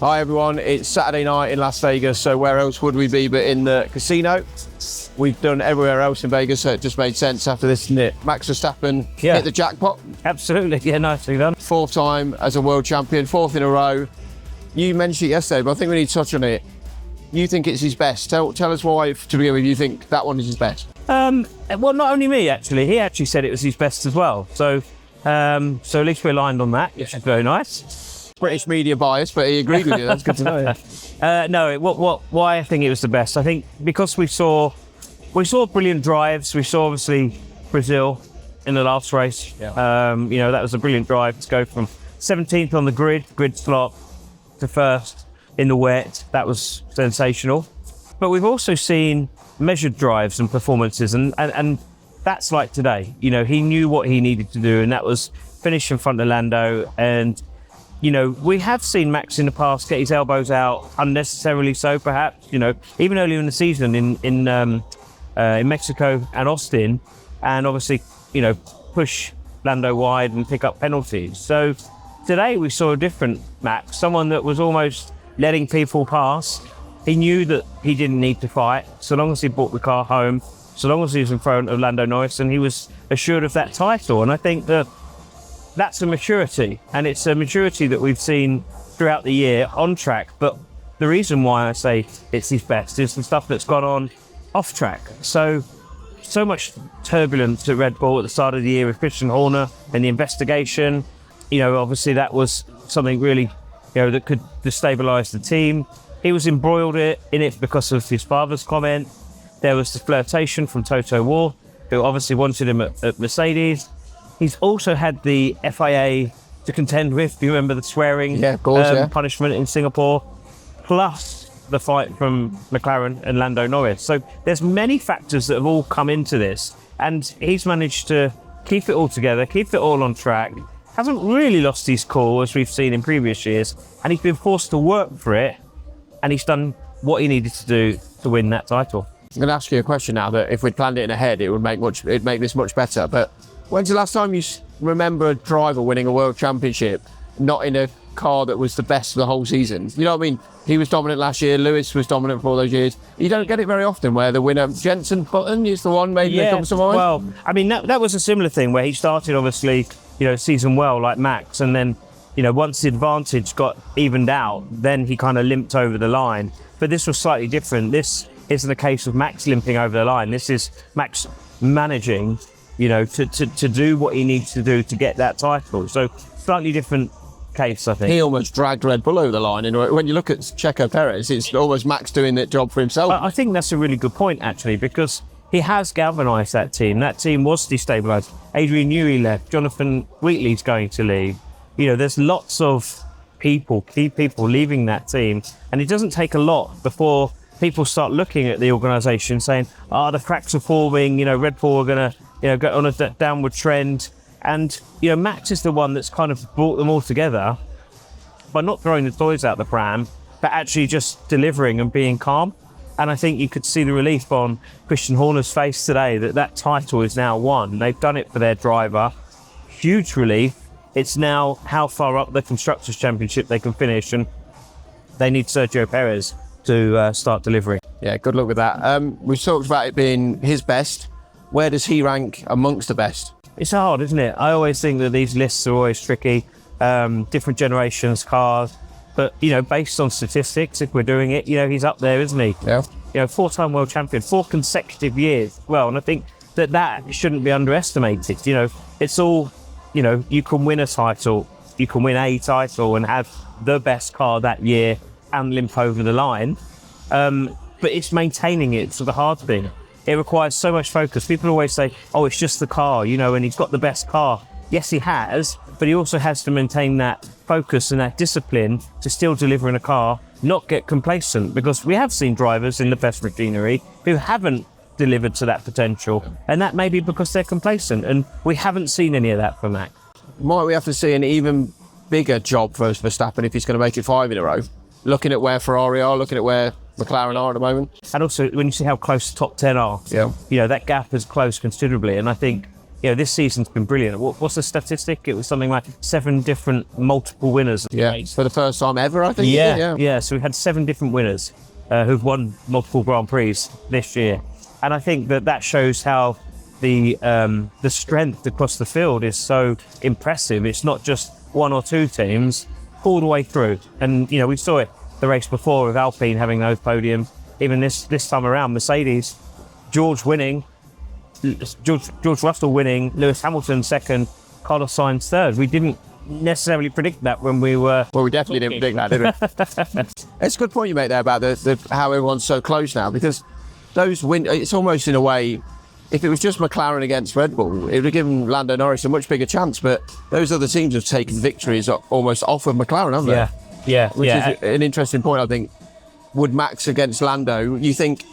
Hi everyone, it's Saturday night in Las Vegas, so where else would we be but in the casino? We've done everywhere else in Vegas, so it just made sense after this, didn't it? Max Verstappen hit the jackpot. Absolutely, yeah, nicely done. Fourth time as a world champion, fourth in a row. You mentioned it yesterday, but I think we need to touch on it. You think it's his best. Tell us why, to begin with, you think that one is his best. Well, not only me, actually. He actually said it was his best as well. So at least we're aligned on that, which is very nice. British media bias, but he agreed with you. That's good to know. Why I think it was the best? I think because we saw brilliant drives. We saw obviously Brazil in the last race. Yeah. That was a brilliant drive to go from 17th on the grid slot to first in the wet. That was sensational. But we've also seen measured drives and performances, and that's like today. He knew what he needed to do, and that was finish in front of Lando. And we have seen Max in the past get his elbows out unnecessarily, so perhaps, even earlier in the season in Mexico and Austin, and obviously, push Lando wide and pick up penalties. So today we saw a different Max, someone that was almost letting people pass. He knew that he didn't need to fight, so long as he brought the car home, so long as he was in front of Lando Norris, and he was assured of that title. And I think that that's a maturity, and it's a maturity that we've seen throughout the year on track. But the reason why I say it's his best is the stuff that's gone on off track. So much turbulence at Red Bull at the start of the year with Christian Horner and the investigation. Obviously that was something really, that could destabilise the team. He was embroiled in it because of his father's comment. There was the flirtation from Toto Wolff, who obviously wanted him at Mercedes. He's also had the FIA to contend with. Do you remember the swearing punishment in Singapore? Plus the fight from McLaren and Lando Norris. So there's many factors that have all come into this, and he's managed to keep it all together, keep it all on track. Hasn't really lost his cool as we've seen in previous years, and he's been forced to work for it, and he's done what he needed to do to win that title. I'm going to ask you a question now that if we'd planned it in ahead, it'd make this much better. But when's the last time you remember a driver winning a world championship not in a car that was the best for the whole season? You know what I mean? He was dominant last year. Lewis was dominant for all those years. You don't get it very often where the winner, Jenson Button, is the one maybe that comes to mind. Well, I mean, that was a similar thing where he started obviously, season well like Max, and then, once the advantage got evened out, then he kind of limped over the line. But this was slightly different. This isn't a case of Max limping over the line. This is Max managing, to do what he needs to do to get that title. So slightly different case, I think. He almost dragged Red Bull over the line, and when you look at Checo Perez, it's almost Max doing that job for himself. I think that's a really good point, actually, because he has galvanised that team. That team was destabilised. Adrian Newey left. Jonathan Wheatley's going to leave. There's lots of key people leaving that team, and it doesn't take a lot before people start looking at the organisation saying, the cracks are forming, Red Bull are going to go on a downward trend. And, Max is the one that's kind of brought them all together by not throwing the toys out the pram, but actually just delivering and being calm. And I think you could see the relief on Christian Horner's face today that title is now won. They've done it for their driver. Huge relief. It's now how far up the Constructors' Championship they can finish, and they need Sergio Perez to start delivering. Yeah, good luck with that. We've talked about it being his best. Where does he rank amongst the best? It's hard, isn't it? I always think that these lists are always tricky. Different generations, cars. But, based on statistics, if we're doing it, he's up there, isn't he? Yeah. Four-time world champion, 4 consecutive years. Well, and I think that shouldn't be underestimated. It's all, you can win a title, you can win a title and have the best car that year and limp over the line. But it's maintaining it's the hard thing. It requires so much focus. People always say, it's just the car, and he's got the best car. Yes, he has, but he also has to maintain that focus and that discipline to still deliver in a car, not get complacent, because we have seen drivers in the best machinery who haven't delivered to that potential, and that may be because they're complacent, and we haven't seen any of that from Max. Might we have to see an even bigger job for Verstappen if he's going to make it 5 in a row? Looking at where Ferrari are, looking at where McLaren are at the moment. And also, when you see how close the top 10 are, that gap has closed considerably, and I think, this season's been brilliant. What's the statistic? It was something like 7 different multiple winners. Yeah, for the first time ever, I think. Yeah. So we had 7 different winners who've won multiple Grand Prix this year. And I think that shows how the strength across the field is so impressive. It's not just 1 or 2 teams all the way through. And, we saw it the race before with Alpine having those podiums. Even this time around, Mercedes, George Russell winning, Lewis Hamilton second, Carlos Sainz third. We didn't necessarily predict that when we were... Well, we definitely didn't predict that, did we? It's a good point you make there about how everyone's so close now, because those it's almost in a way, if it was just McLaren against Red Bull, it would have given Lando Norris a much bigger chance, but those other teams have taken victories almost off of McLaren, haven't they? Yeah. Which is an interesting point, I think. Would Max against Lando, you think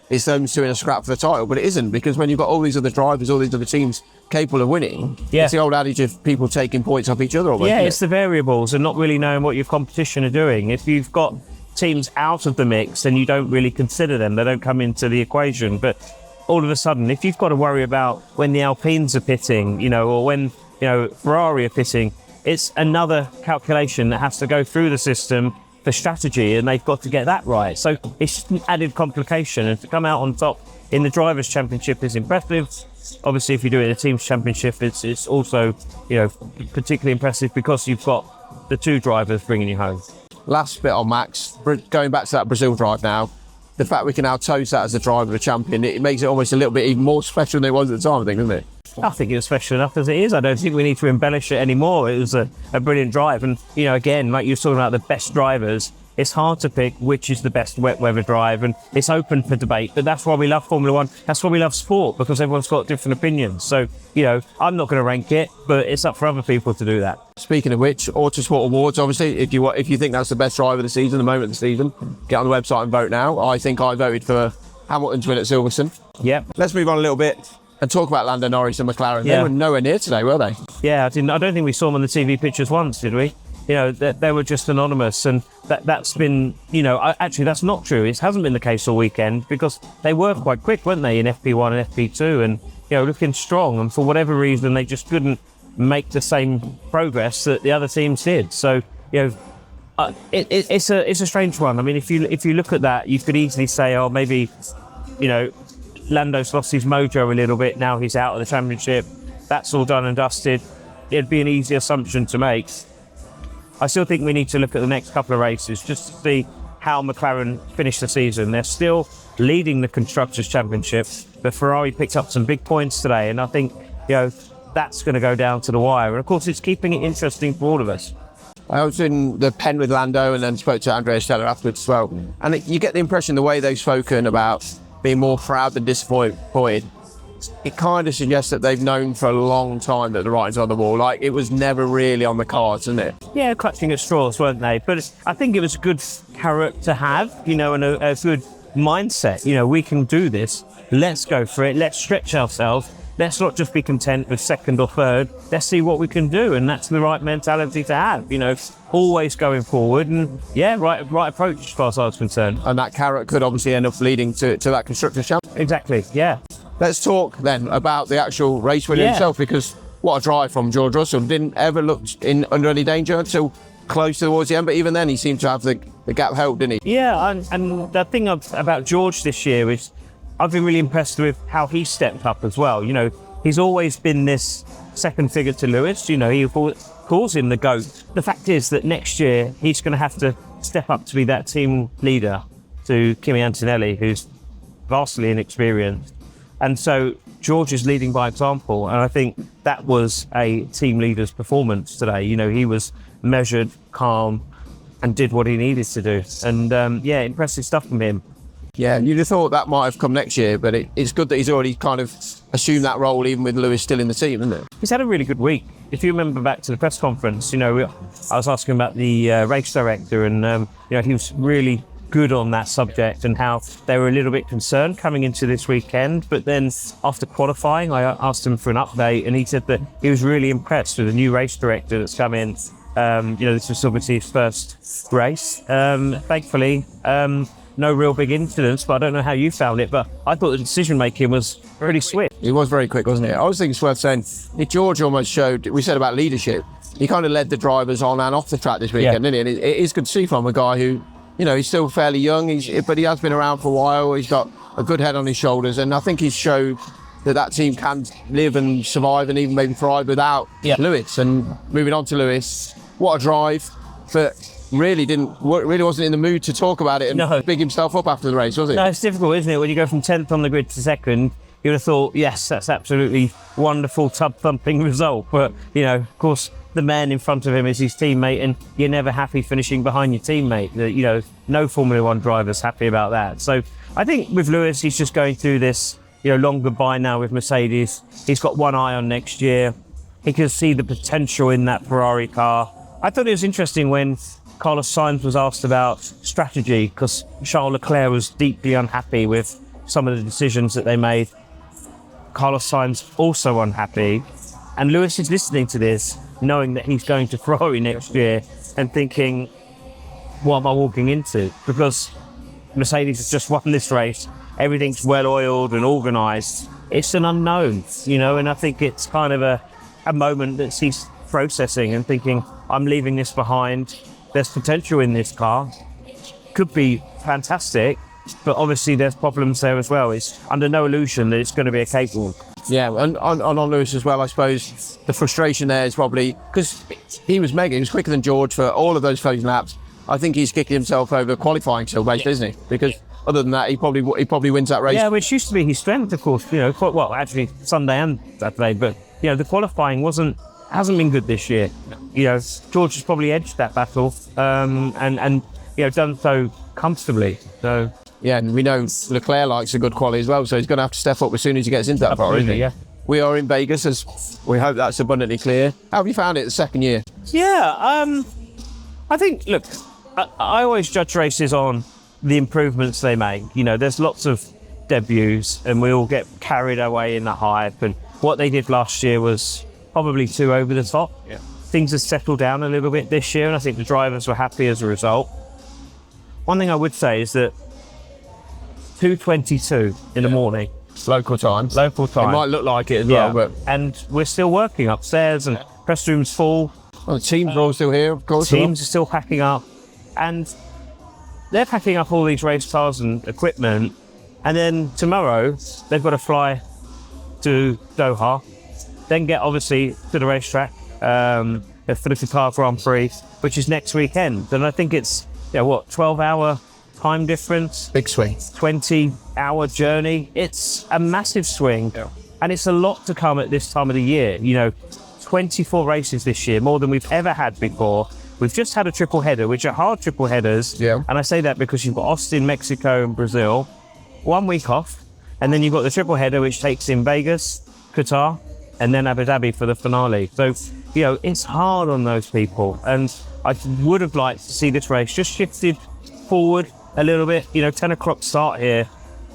it's them two in a scrap for the title, but it isn't, because when you've got all these other drivers, all these other teams capable of winning, it's the old adage of people taking points off each other. Yeah, it's the variables and not really knowing what your competition are doing. If you've got teams out of the mix, then you don't really consider them. They don't come into the equation. But all of a sudden, if you've got to worry about when the Alpines are pitting, or when, Ferrari are pitting, it's another calculation that has to go through the system for strategy, and they've got to get that right. So it's just an added complication, and to come out on top in the Drivers' Championship is impressive. Obviously, if you do it in the Teams' Championship, it's also, particularly impressive because you've got the 2 drivers bringing you home. Last bit on Max, going back to that Brazil drive now, the fact we can now toast that as the driver of the champion, it makes it almost a little bit even more special than it was at the time, I think, doesn't it? I think it was special enough as it is. I don't think we need to embellish it anymore. It was a brilliant drive. And, again, like you were talking about the best drivers, it's hard to pick which is the best wet weather drive, and it's open for debate. But that's why we love Formula One. That's why we love sport, because everyone's got different opinions. So, I'm not going to rank it, but it's up for other people to do that. Speaking of which, Autosport Awards, obviously, if you think that's the best driver of the season, the moment of the season, get on the website and vote now. I think I voted for Hamilton to win at Silverstone. Yep. Let's move on a little bit and talk about Lando Norris and McLaren. They were nowhere near today, were they? Yeah, I don't think we saw them on the TV pictures once, did we? They were just anonymous, and that's been, actually that's not true. It hasn't been the case all weekend, because they were quite quick, weren't they, in FP1 and FP2, and, looking strong, and for whatever reason, they just couldn't make the same progress that the other teams did. So, it's a strange one. I mean, if you look at that, you could easily say, oh, maybe, Lando's lost his mojo a little bit, now he's out of the championship. That's all done and dusted. It'd be an easy assumption to make. I still think we need to look at the next couple of races just to see how McLaren finish the season. They're still leading the Constructors' Championship, but Ferrari picked up some big points today, and I think, that's going to go down to the wire. And of course, it's keeping it interesting for all of us. I was in the pen with Lando and then spoke to Andrea Stella afterwards as well. And you get the impression the way they've spoken about being more proud than disappointed, it kind of suggests that they've known for a long time that the writing's on the wall. Like, it was never really on the cards, isn't it? Yeah, clutching at straws, weren't they? But I think it was a good carrot to have, and a good mindset. We can do this. Let's go for it. Let's stretch ourselves. Let's not just be content with second or third. Let's see what we can do. And that's the right mentality to have, always going forward. And right approach as far as I was concerned. And that carrot could obviously end up leading to that Constructors' Championship. Exactly, yeah. Let's talk then about the actual race winner himself, because what a drive from George Russell. Didn't ever look under any danger until close towards the end, but even then he seemed to have the gap held, didn't he? Yeah, and the thing about George this year is I've been really impressed with how he stepped up as well. He's always been this second figure to Lewis. He calls him the GOAT. The fact is that next year he's going to have to step up to be that team leader to Kimi Antonelli, who's vastly inexperienced. And so George is leading by example, and I think that was a team leader's performance today. He was measured, calm, and did what he needed to do. And impressive stuff from him. Yeah, you'd have thought that might have come next year, but it's good that he's already kind of assumed that role, even with Lewis still in the team, isn't it? He's had a really good week. If you remember back to the press conference, I was asking about the race director, and he was really good on that subject and how they were a little bit concerned coming into this weekend. But then after qualifying, I asked him for an update, and he said that he was really impressed with the new race director that's come in. This was obviously his first race. Thankfully, no real big incidents, but I don't know how you found it, but I thought the decision making was pretty swift. He was very quick, wasn't he? I was thinking it's worth saying, George almost showed, we said about leadership, he kind of led the drivers on and off the track this weekend, didn't he? And it is good to see from a guy who, he's still fairly young, but he has been around for a while. He's got a good head on his shoulders, and I think he's showed that team can live and survive and even maybe thrive without Lewis. And moving on to Lewis, what a drive, but really wasn't in the mood to talk about it and big himself up after the race, was it? No, it's difficult, isn't it? When you go from 10th on the grid to second, you would have thought, yes, that's absolutely wonderful tub-thumping result. But, of course, the man in front of him is his teammate, and you're never happy finishing behind your teammate. No Formula One driver's happy about that. So I think with Lewis, he's just going through this, long goodbye now with Mercedes. He's got one eye on next year. He can see the potential in that Ferrari car. I thought it was interesting when Carlos Sainz was asked about strategy, because Charles Leclerc was deeply unhappy with some of the decisions that they made. Carlos Sainz also unhappy, and Lewis is listening to this, knowing that he's going to Ferrari next year and thinking, what am I walking into? Because Mercedes has just won this race, everything's well-oiled and organised. It's an unknown, and I think it's kind of a moment that he's processing and thinking, I'm leaving this behind. There's potential in this car, could be fantastic, but obviously there's problems there as well. It's under no illusion that it's going to be a cakewalk. Yeah, and on Lewis as well, I suppose the frustration there is probably because he was quicker than George for all of those closing laps. I think he's kicking himself over qualifying still, basically, isn't he? Because other than that, he probably wins that race. Yeah, which used to be his strength, of course. Actually Sunday and Saturday, but the qualifying hasn't been good this year. George has probably edged that battle and done so comfortably. So. Yeah, and we know Leclerc likes a good quality as well, so he's going to have to step up as soon as he gets into that car, isn't he? Yeah. We are in Vegas, as we hope that's abundantly clear. How have you found it the second year? Yeah, I think, look, I always judge races on the improvements they make. There's lots of debuts, and we all get carried away in the hype, and what they did last year was probably too over the top. Yeah. Things have settled down a little bit this year, and I think the drivers were happy as a result. One thing I would say is that 2:22 in the morning. Local time. It might look like it as well, but... And we're still working upstairs, and press room's full. Well, the teams are all still here, of course. Teams are still packing up. And they're packing up all these race cars and equipment. And then tomorrow, they've got to fly to Doha, then get, obviously, to the racetrack for the Qatar Grand Prix, which is next weekend. And I think it's, 12-hour time difference. Big swing. 20-hour journey. It's a massive swing. Yeah. And it's a lot to come at this time of the year. 24 races this year, more than we've ever had before. We've just had a triple header, which are hard triple headers. Yeah. And I say that because you've got Austin, Mexico, and Brazil. 1 week off. And then you've got the triple header, which takes in Vegas, Qatar, and then Abu Dhabi for the finale. So, it's hard on those people. And I would have liked to see this race just shifted forward a little bit. 10 o'clock start here.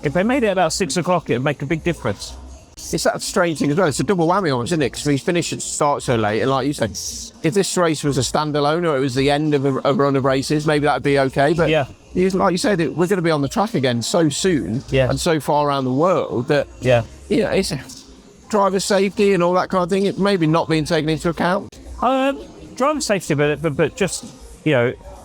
If they made it about 6 o'clock, it would make a big difference. It's that strange thing as well. It's a double whammy almost, isn't it? Because we finished at start so late, and like you said, if this race was a standalone or it was the end of a run of races, maybe that'd be okay. But like you said, we're going to be on the track again so soon and so far around the world that it's driver safety and all that kind of thing. It maybe not being taken into account. Driver safety, but just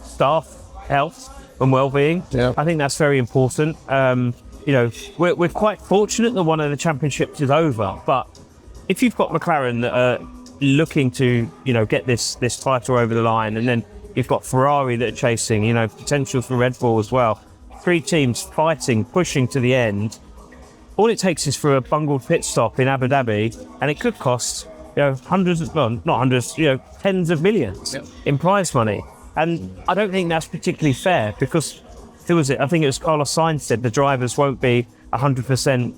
staff health and well-being. Yeah. I think that's very important. We're quite fortunate that one of the championships is over, but if you've got McLaren that are looking to, get this title over the line, and then you've got Ferrari that are chasing, potential for Red Bull as well. 3 teams fighting, pushing to the end. All it takes is for a bungled pit stop in Abu Dhabi, and it could cost, tens of millions in prize money. And I don't think that's particularly fair, because who was it? I think it was Carlos Sainz said the drivers won't be 100%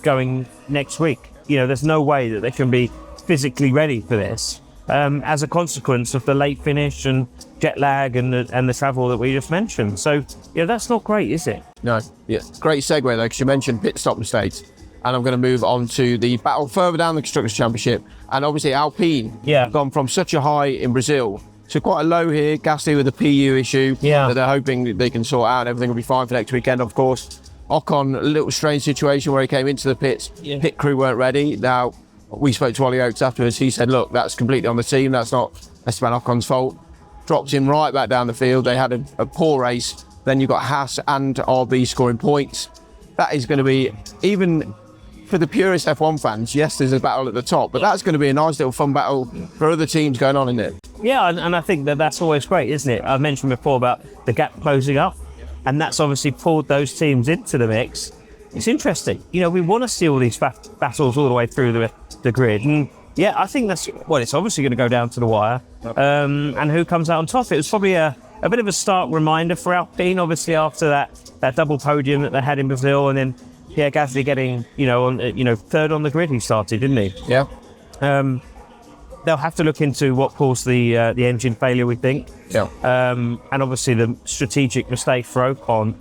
going next week. There's no way that they can be physically ready for this as a consequence of the late finish and jet lag and the travel that we just mentioned. So, that's not great, is it? No. Yeah. Great segue though, because you mentioned pit stop mistakes. And I'm going to move on to the battle further down the Constructors' Championship. And obviously Alpine have gone from such a high in Brazil to quite a low here. Gasly with a PU issue that they're hoping they can sort out. Everything will be fine for next weekend, of course. Ocon, a little strange situation where he came into the pits, pit crew weren't ready. Now, we spoke to Ollie Oates afterwards. He said, look, that's completely on the team. That's not Esteban Ocon's fault. Dropped him right back down the field. They had a poor race. Then you've got Haas and RB scoring points. That is going to be, even for the purest F1 fans, yes, there's a battle at the top, but that's going to be a nice little fun battle for other teams going on, isn't it? Yeah, and I think that's always great, isn't it? I mentioned before about the gap closing up, and that's obviously pulled those teams into the mix. It's interesting. We want to see all these battles all the way through the grid. And yeah, I think it's obviously going to go down to the wire. And who comes out on top? It was probably a bit of a stark reminder for Alpine, obviously, after that double podium that they had in Brazil, and then Gasly getting third on the grid. He started, didn't he? Yeah. They'll have to look into what caused the engine failure, we think. Yeah. And obviously the strategic mistake for Ocon.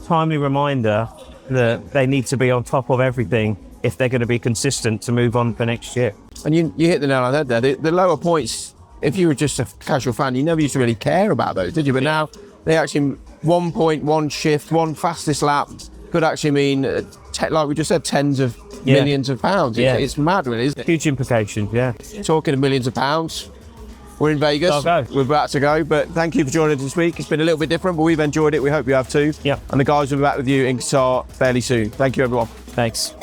Timely reminder that they need to be on top of everything if they're going to be consistent to move on for next year. And you hit the nail on the head there. The lower points, if you were just a casual fan, you never used to really care about those, did you? But now they actually, 1 point, 1 shift, 1 fastest lap could actually mean, like we just said, tens of millions of pounds. It's mad, really, isn't it? Huge implications, yeah. Talking of millions of pounds, we're in Vegas. I'll go. We're about to go, but thank you for joining us this week. It's been a little bit different, but we've enjoyed it. We hope you have too. Yeah. And the guys will be back with you in Qatar fairly soon. Thank you, everyone. Thanks.